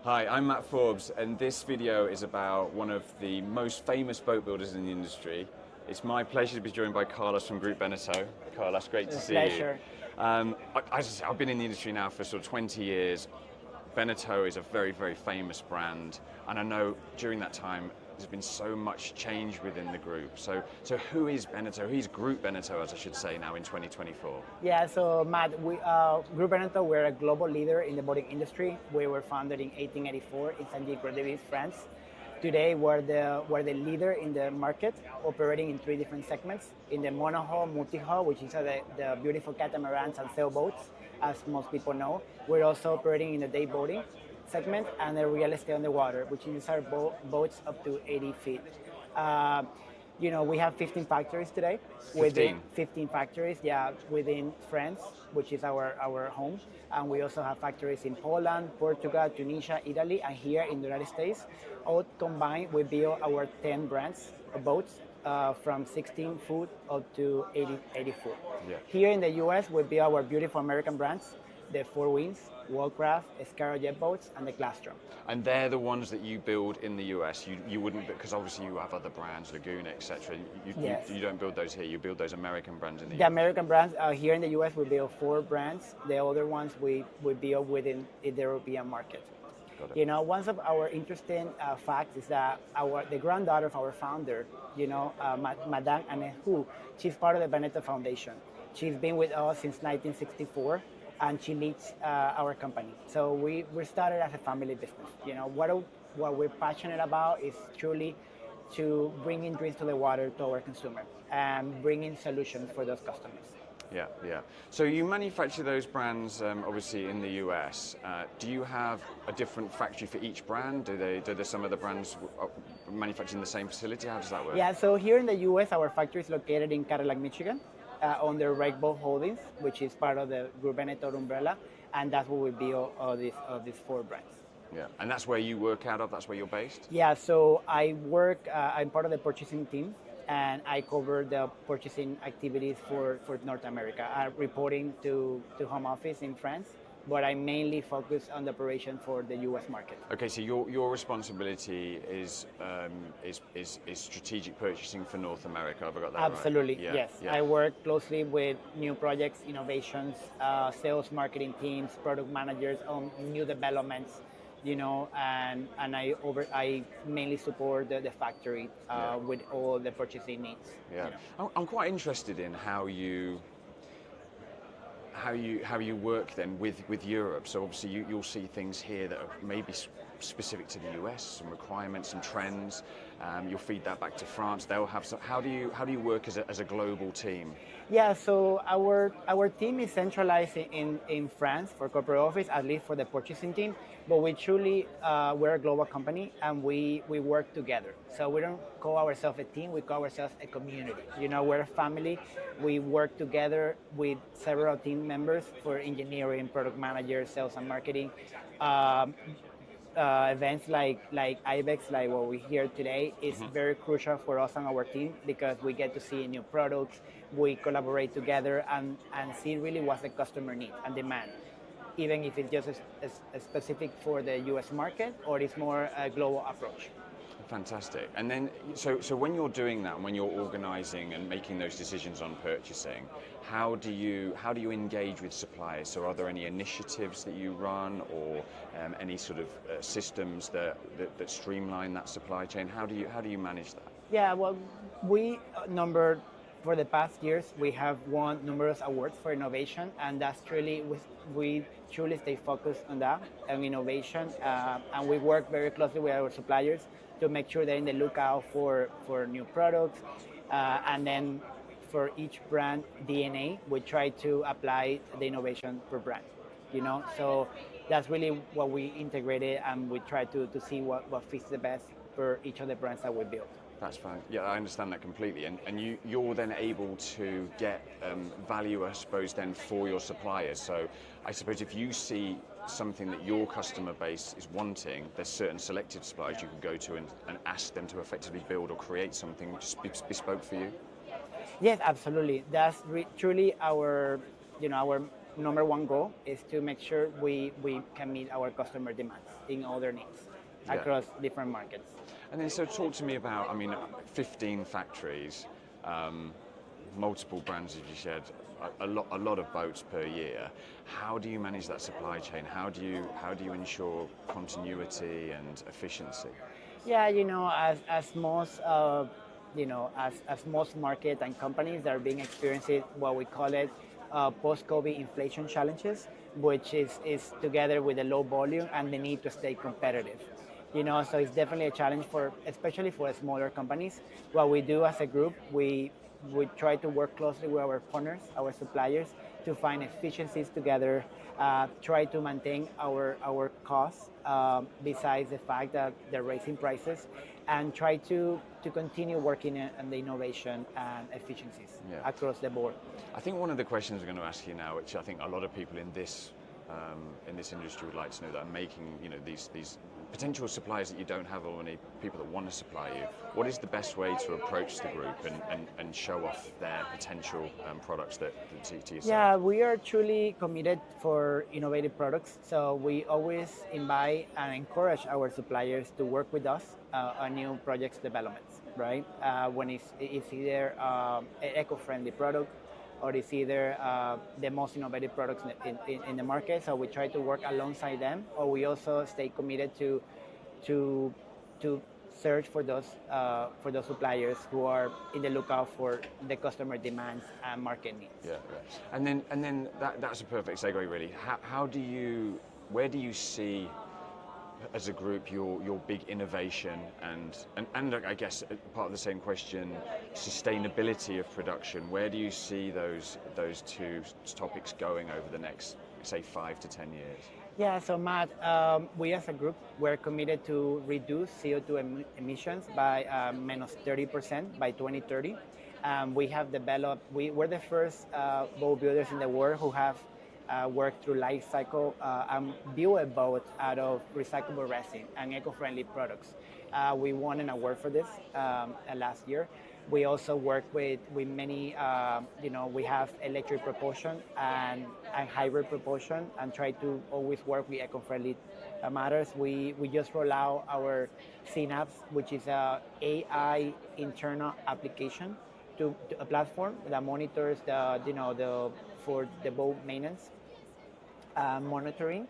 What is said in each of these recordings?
Hi, I'm Matt Forbes, and this video is about one of the most famous boat builders in the industry. It's my pleasure to be joined by Carlos from Groupe Beneteau. Carlos, great to see Pleasure. you. As I say, I've been in the industry now for sort of 20 years. Beneteau is a very, very famous brand, and I know during that time there's been so much change within the group. So who is Beneteau? Who's Groupe Beneteau, as I should say now in 2024? Yeah, so Matt, Groupe Beneteau, we're a global leader in the boating industry. We were founded in 1884 in Saint-Dié-Croix-de-Vie, France. Today, we're the leader in the market, operating in 3 different segments. In the monohull, multi-hull, which is the beautiful catamarans and sailboats, as most people know. We're also operating in the day boating segment and the real estate on the water, which is our boats up to 80 feet. We have 15 factories today. 15 factories, yeah, within France, which is our home. And we also have factories in Poland, Portugal, Tunisia, Italy, and here in the United States. All combined, we build our 10 brands of boats, from 16 foot up to 80 foot. Yeah. Here in the US, we build our beautiful American brands, the Four Winds, Wallcraft, Escaro jet boats, and the Glastrom. And they're the ones that you build in the US. You wouldn't, because obviously you have other brands, Laguna, etc. Yes. You don't build those here. You build those American brands in the The US. American brands, here in the US, we build 4 brands. The other ones we build within the European market. Got it. One of our interesting facts is that the granddaughter of our founder, Madame Anne Hu, she's part of the Beneteau Foundation. She's been with us since 1964, and she leads our company. So we started as a family business. What we're passionate about is truly to bringing drinks to the water to our consumer and bringing solutions for those customers. Yeah, yeah. So you manufacture those brands, obviously in the US. Do you have a different factory for each brand? Do some of the brands manufactured in the same facility? How does that work? Yeah. So here in the US, our factory is located in Cadillac, Michigan, under Boat Holdings, which is part of the Groupe Beneteau umbrella, and that's where we build all these 4 brands. Yeah, and that's where you work out of. That's where you're based. Yeah. So I'm part of the purchasing team, and I cover the purchasing activities for North America. I'm reporting to home office in France, but I mainly focus on the operation for the US market. Okay, so your responsibility is strategic purchasing for North America. Have I got that right? Absolutely, Yeah, yes. yeah. I work closely with new projects, innovations, sales, marketing teams, product managers on new developments, and I mainly support the factory with all the purchasing needs. Yeah, I'm quite interested in how you work then with Europe. So obviously you'll see things here that are maybe specific to the US, some requirements, some trends. You'll feed that back to France. They'll have some. How do you work as a global team? Yeah, so our team is centralized in France for corporate office, at least for the purchasing team. But we're a global company, and we work together. So we don't call ourselves a team; we call ourselves a community. We're a family. We work together with several team members for engineering, product managers, sales, and marketing. Events like IBEX, like what we hear today, is very crucial for us and our team, because we get to see new products, we collaborate together and see really what the customer needs and demand, even if it's just a specific for the US market or it's more a global approach. Fantastic. And then, so when you're doing that, when you're organizing and making those decisions on purchasing, how do you engage with suppliers? So are there any initiatives that you run, or any sort of systems that streamline that supply chain? How do you manage that? Yeah, well, for the past years, we have won numerous awards for innovation, and that's truly, we truly stay focused on that, on innovation, and we work very closely with our suppliers to make sure they're in the lookout for new products, and then for each brand DNA, we try to apply the innovation per brand, So that's really what we integrated, and we try to see what fits the best for each of the brands that we build. That's fine. Yeah, I understand that completely. And you're then able to get value, I suppose, then for your suppliers. So I suppose if you see something that your customer base is wanting, there's certain selected suppliers you can go to and ask them to effectively build or create something which is bespoke for you. Yes, absolutely. That's truly our number one goal is to make sure we can meet our customer demands in all their needs across different markets. And then, so talk to me about, I mean, 15 factories, multiple brands, as you said, a lot of boats per year. How do you manage that supply chain? How do you ensure continuity and efficiency? Yeah, as most as most market and companies that are being experiencing what we call it post-COVID inflation challenges, which is together with the low volume and the need to stay competitive. So it's definitely a challenge especially for smaller companies. What we do as a group, we try to work closely with our partners, our suppliers, to find efficiencies together, try to maintain our costs, besides the fact that they're raising prices, and try to continue working on the innovation and efficiencies across the board. I think one of the questions I'm going to ask you now, which I think a lot of people in this industry would like to know, that are making these potential suppliers that you don't have, or any people that want to supply you, what is the best way to approach the group and show off their potential products to yourself? Yeah, we are truly committed for innovative products. So we always invite and encourage our suppliers to work with us on new projects developments, right? When it's either an eco-friendly product, or it's either the most innovative products in the market. So we try to work alongside them, or we also stay committed to search for those suppliers who are in the lookout for the customer demands and market needs. Yeah. And then that's a perfect segue, really. Where do you see, as a group, your big innovation and I guess part of the same question, sustainability of production? Where do you see those two topics going over the next, say, 5 to 10 years? Yeah, so Matt, we as a group, we're committed to reduce CO2 emissions by minus 30% by 2030. We have developed, we're the first boat builders in the world who have worked through life cycle and build a boat out of recyclable resin and eco-friendly products. We won an award for this last year. We also work with many, we have electric propulsion and hybrid propulsion, and try to always work with eco-friendly matters. We just roll out our Synapse, which is a AI internal application to a platform that monitors for the boat maintenance monitoring.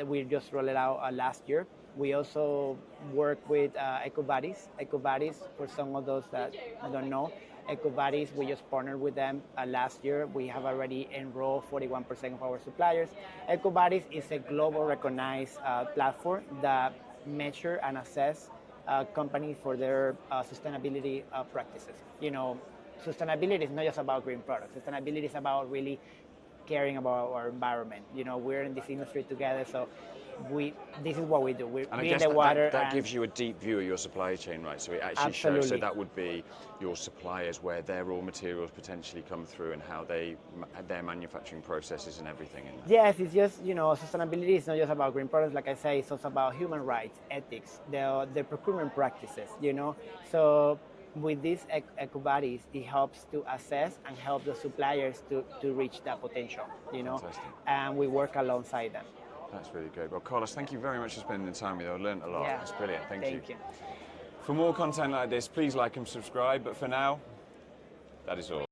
We just rolled it out last year. We also work with EcoBuddies. EcoBuddies, for some of those that don't know, EcoBuddies, we just partnered with them last year. We have already enrolled 41% of our suppliers. EcoBuddies is a global recognized platform that measure and assess companies for their sustainability practices. Sustainability is not just about green products. Sustainability is about really caring about our environment. We're in this industry together, so this is what we do. We be in the water. That gives you a deep view of your supply chain, right? So it actually shows. So that would be your suppliers, where their raw materials potentially come through, and how their manufacturing processes and everything in that. Yes, it's just sustainability is not just about green products. Like I say, it's also about human rights, ethics, the procurement practices. So with these EcoBuddies, it helps to assess and help the suppliers to reach that potential. Fantastic. And we work alongside them. That's really good. Well, Carlos, thank you very much for spending the time with us. I learned a lot. Yeah. That's brilliant. Thank you. Thank you. For more content like this, please like and subscribe. But for now, that is all.